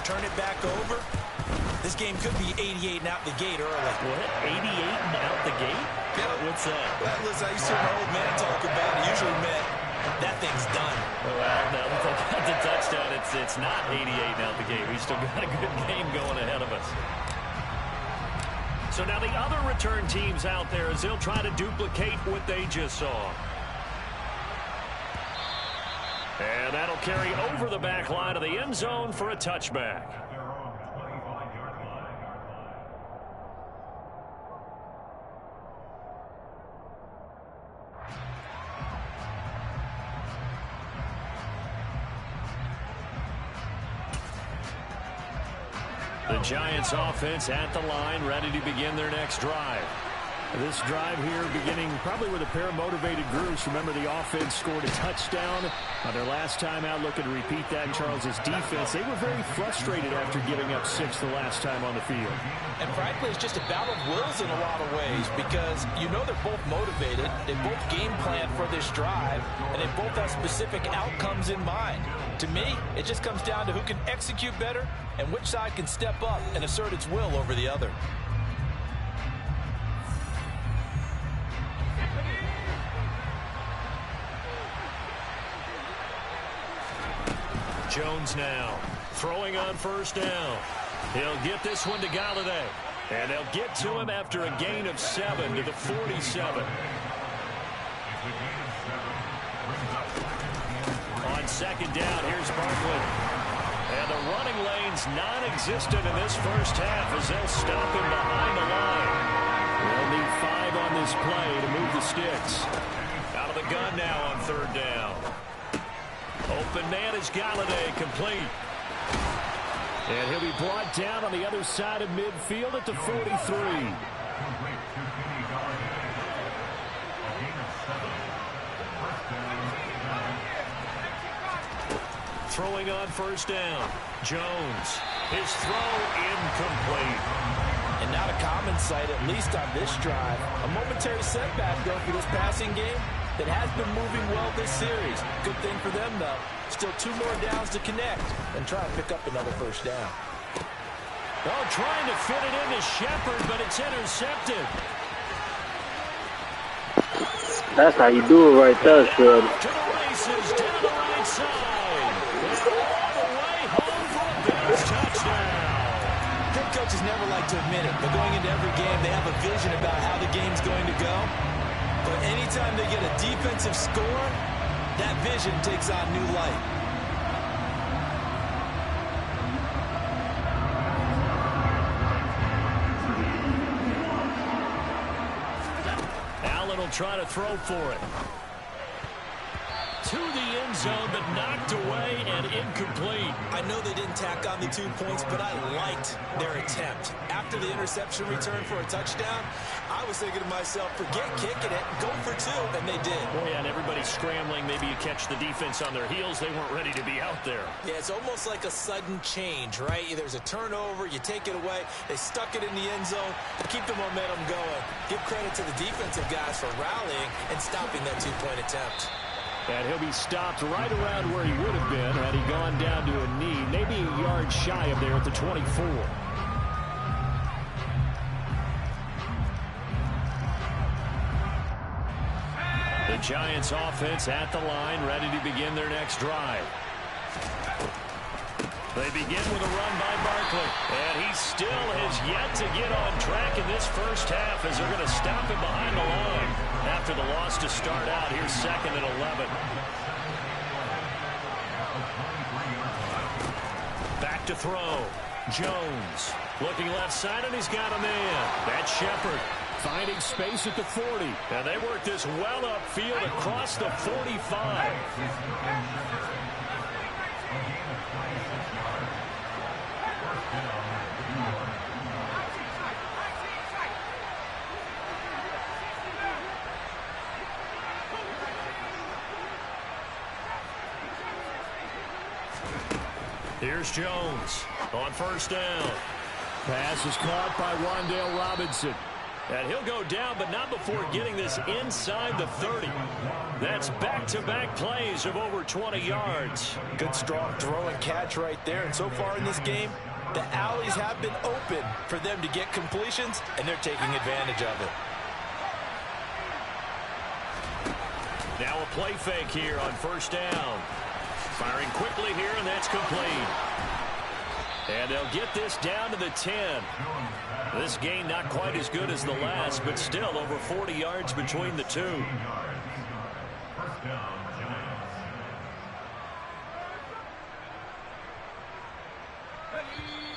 turn it back over. This game could be 88 and out the gate early. What? 88 and out the gate? Yeah. What's that? Well, listen, I used to hear my old man talk about it. Usually meant that thing's done. Well, now that they got the touchdown, it's not 88 and out the gate. We still got a good game going ahead of us. So now the other return teams out there as they'll try to duplicate what they just saw. And that'll carry over the back line of the end zone for a touchback. The Giants offense at the line, ready to begin their next drive. This drive here beginning probably with a pair of motivated groups. Remember, the offense scored a touchdown on their last time out, looking to repeat that in Charles's defense. They were very frustrated after giving up 6 the last time on the field. And frankly, it's just a battle of wills in a lot of ways because you know they're both motivated, they both game plan for this drive, and they both have specific outcomes in mind. To me, it just comes down to who can execute better and which side can step up and assert its will over the other. Jones now throwing on first down. He'll get this one to Galladay. And they'll get to him after a gain of 7 to the 47. On second down, here's Barkley. And the running lane's non-existent in this first half as they'll stop him behind the line. They'll need 5 on this play to move the sticks. Out of the gun now on third down. Open man is Galladay, complete. And he'll be brought down on the other side of midfield at the 43. Throwing on first down. Jones. His throw incomplete. And not a common sight, at least on this drive. A momentary setback, though, for this passing game that has been moving well this series. Good thing for them, though. Still 2 more downs to connect and try and pick up another first down. Oh, trying to fit it into Shepard, but it's intercepted. That's how you do it right there, Shepard. To the races, down the right side. And all the way home for a Bills touchdown. Head coaches never like to admit it, but going into every game, they have a vision about how the game's going to go. But anytime they get a defensive score, that vision takes on new light. Allen will try to throw for it. To the end zone, but knocked away and incomplete. I know they didn't tack on the 2 points, but I liked their attempt. After the interception return for a touchdown, I was thinking to myself, forget kicking it, go for 2, and they did. Oh, yeah, and everybody's scrambling. Maybe you catch the defense on their heels. They weren't ready to be out there. Yeah, it's almost like a sudden change, right? There's a turnover, you take it away, they stuck it in the end zone, keep the momentum going. Give credit to the defensive guys for rallying and stopping that 2-point attempt. And he'll be stopped right around where he would have been had he gone down to a knee, maybe a yard shy of there at the 24. The Giants offense at the line, ready to begin their next drive. They begin with a run by Barkley, and he still has yet to get on track in this first half as they're going to stop him behind the line after the loss to start out. Here's 2nd and 11. Back to throw. Jones looking left side, and he's got a man. That's Shepard finding space at the 40. And they work this well upfield across the 45. Here's Jones on first down. Pass is caught by Wan'Dale Robinson. And he'll go down, but not before getting this inside the 30. That's back-to-back plays of over 20 yards. Good strong throw and catch right there. And so far in this game, the alleys have been open for them to get completions, and they're taking advantage of it. Now a play fake here on first down. Firing quickly here, and that's complete. And they'll get this down to the 10. This gain not quite as good as the last, but still over 40 yards between the two.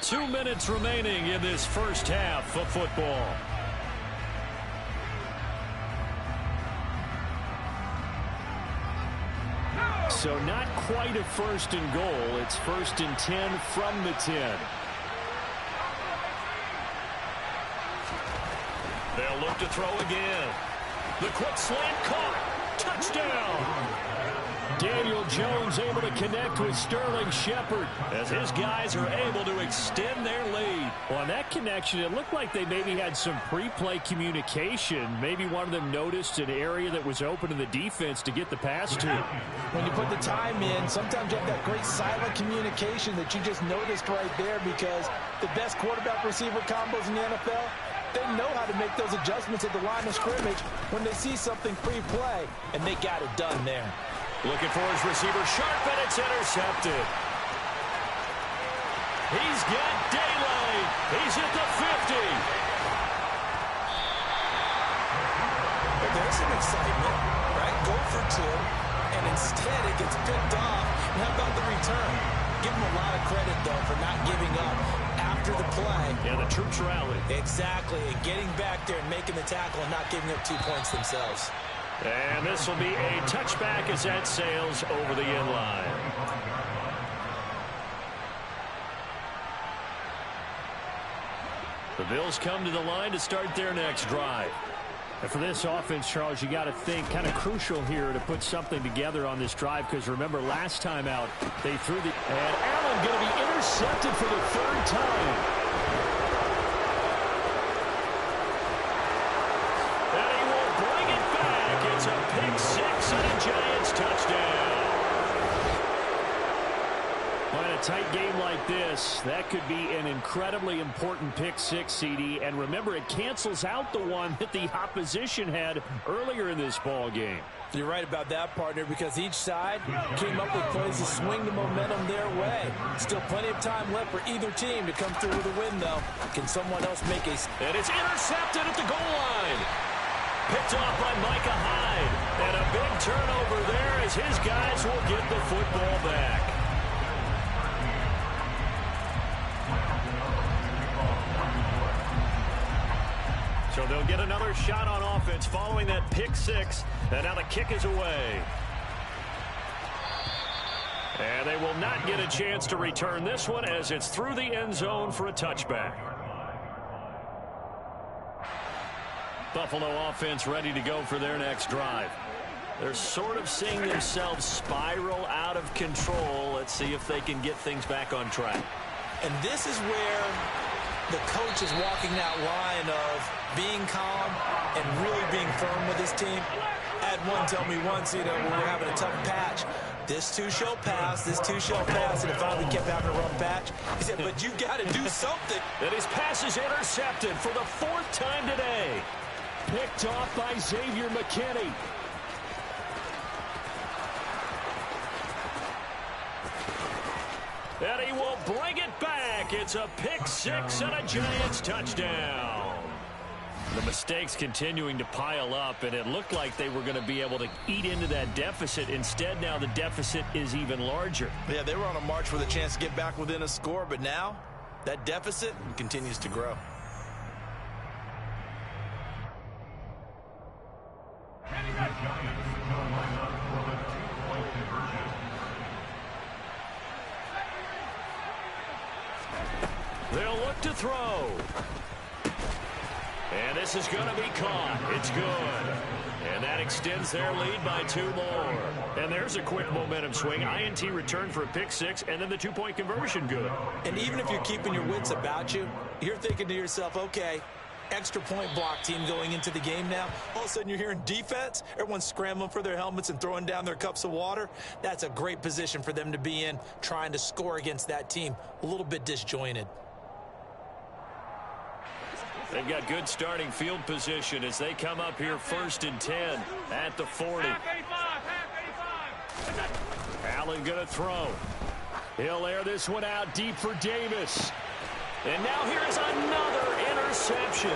2 minutes remaining in this first half of football. So not quite a first and goal. It's first and 10 from the 10. They'll look to throw again. The quick slant caught. Touchdown. Daniel Jones able to connect with Sterling Shepard as his guys are able to extend their lead. Well, on that connection, it looked like they maybe had some pre-play communication. Maybe one of them noticed an area that was open to the defense to get the pass to. When you put the time in, sometimes you have that great silent communication that you just noticed right there, because the best quarterback-receiver combos in the NFL, they know how to make those adjustments at the line of scrimmage when they see something pre-play, and they got it done there. Looking for his receiver sharp, and it's intercepted. He's got daylight. He's at the 50. But there's some excitement, right? Go for two, and instead it gets picked off. And how about the return? Give him a lot of credit, though, for not giving up after the play. Yeah, the troops rallied. Exactly, and getting back there and making the tackle and not giving up 2 points themselves. And this will be a touchback as that sails over the end line. The Bills come to the line to start their next drive. And for this offense, Charles, you got to think kind of crucial here to put something together on this drive, because remember last time out they threw the... And Allen going to be intercepted for the third time. It's a pick six and a Giants touchdown. Well, in a tight game like this, that could be an incredibly important pick six, CD. And remember, it cancels out the one that the opposition had earlier in this ball game. You're right about that, partner, because each side came up with plays to swing the momentum their way. Still plenty of time left for either team to come through with a win, though. Can someone else make a... And it's intercepted at the goal line. Picked off by Micah Hyde. And a big turnover there as his guys will get the football back. So they'll get another shot on offense following that pick six. And now the kick is away. And they will not get a chance to return this one as it's through the end zone for a touchback. Buffalo offense ready to go for their next drive. They're sort of seeing themselves spiral out of control. Let's see if they can get things back on track. And this is where the coach is walking that line of being calm and really being firm with his team. I had one tell me once, when we're having a tough patch, this too shall pass, this too shall pass, and it finally kept having a rough patch. He said, but you got to do something. And his pass is intercepted for the fourth time today. Picked off by Xavier McKinney. And he will bring it back. It's a pick six and a Giants touchdown. The mistakes continuing to pile up, and it looked like they were going to be able to eat into that deficit. Instead, now the deficit is even larger. Yeah, they were on a march for the chance to get back within a score, but now that deficit continues to grow. They'll look to throw. And this is going to be caught. It's good. And that extends their lead by 2 more. And there's a quick momentum swing. INT return for a pick six, and then the 2-point conversion good. And even if you're keeping your wits about you, you're thinking to yourself, okay, extra point block team going into the game now. All of a sudden you're hearing defense. Everyone's scrambling for their helmets and throwing down their cups of water. That's a great position for them to be in, trying to score against that team. A little bit disjointed. They've got good starting field position as they come up here 1st and 10 at the 40. Allen going to throw. He'll air this one out deep for Davis. And now here's another interception.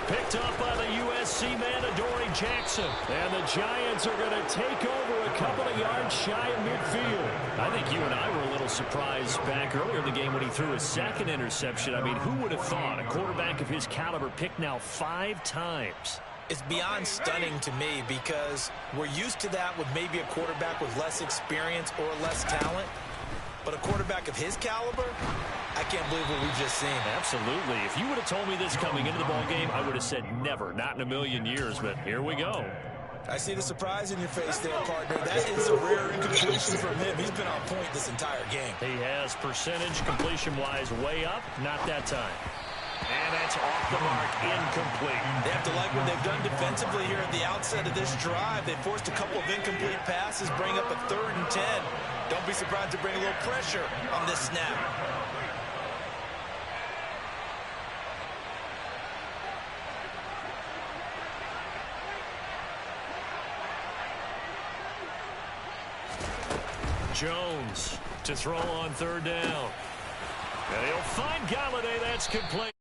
Picked up by the USC man, Adoree Jackson. And the Giants are going to take over a couple of yards shy of midfield. I think you and I were a little surprised back earlier in the game when he threw his second interception. I mean, who would have thought a quarterback of his caliber picked now 5 times? It's beyond stunning to me because we're used to that with maybe a quarterback with less experience or less talent. But a quarterback of his caliber, I can't believe what we've just seen. Absolutely. If you would have told me this coming into the ball game, I would have said never, not in a million years. But here we go. I see the surprise in your face there, partner. That is a rare incompletion from him. He's been on point this entire game. He has percentage completion-wise way up. Not that time. And that's off the mark, incomplete. They have to like what they've done defensively here at the outset of this drive. They forced a couple of incomplete passes, bring up a 3rd and 10. Don't be surprised to bring a little pressure on this snap. Jones to throw on 3rd down. And he'll find Galladay. That's complete.